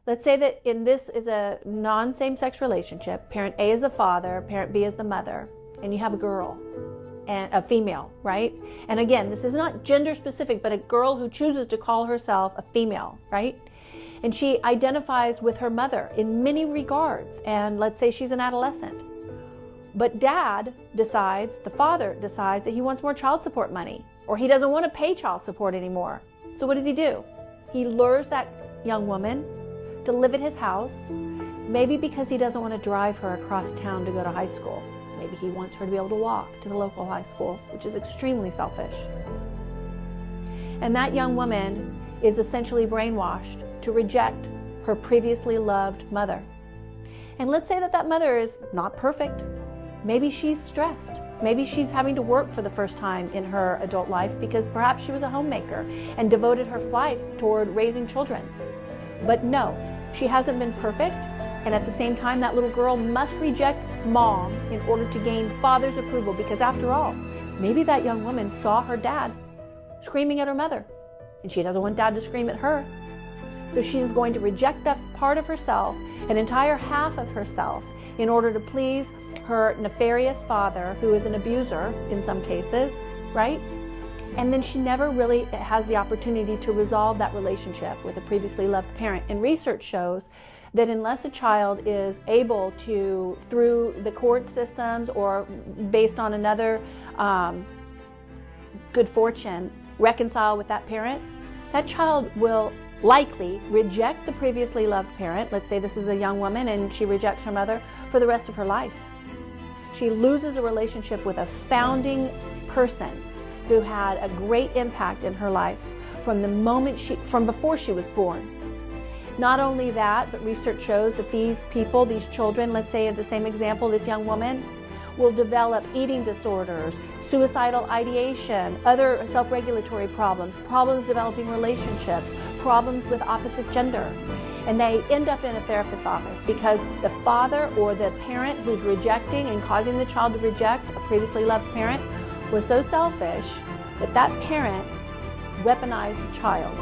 Let's say that this is a non-same-sex relationship. Parent A is the father, parent B is the mother, and you have a girl and a female, right? And again, this is not gender specific, but a girl who chooses to call herself a female, right? And she identifies with her mother in many regards. And let's say she's an adolescent. But dad decides, the father decides that he wants more child support money, or he doesn't want to pay child support anymore. So what does he do? He lures that young woman to live at his house, maybe because he doesn't want to drive her across town to go to high school. Maybe he wants her to be able to walk to the local high school, which is extremely selfish. And that young woman is essentially brainwashed to reject her previously loved mother. And let's say that that mother is not perfect. Maybe she's stressed. Maybe she's having to work for the first time in her adult life because perhaps she was a homemaker and devoted her life toward raising children. But no, she hasn't been perfect. And at the same time, that little girl must reject mom in order to gain father's approval, because after all, maybe that young woman saw her dad screaming at her mother, and she doesn't want dad to scream at her. So she's going to reject that part of herself, an entire half of herself, in order to please her nefarious father, who is an abuser in some cases, right? And then she never really has the opportunity to resolve that relationship with a previously loved parent. And research shows that unless a child is able to, through the court systems or based on another good fortune, reconcile with that parent, that child will likely reject the previously loved parent. Let's say this is a young woman and she rejects her mother for the rest of her life. She loses a relationship with a founding person who had a great impact in her life from the moment from before she was born. Not only that, but research shows that these people, these children, let's say in the same example, this young woman, will develop eating disorders, suicidal ideation, other self-regulatory problems, problems developing relationships, problems with opposite gender. And they end up in a therapist's office because the father or the parent who's rejecting and causing the child to reject a previously loved parent was so selfish that that parent weaponized the child.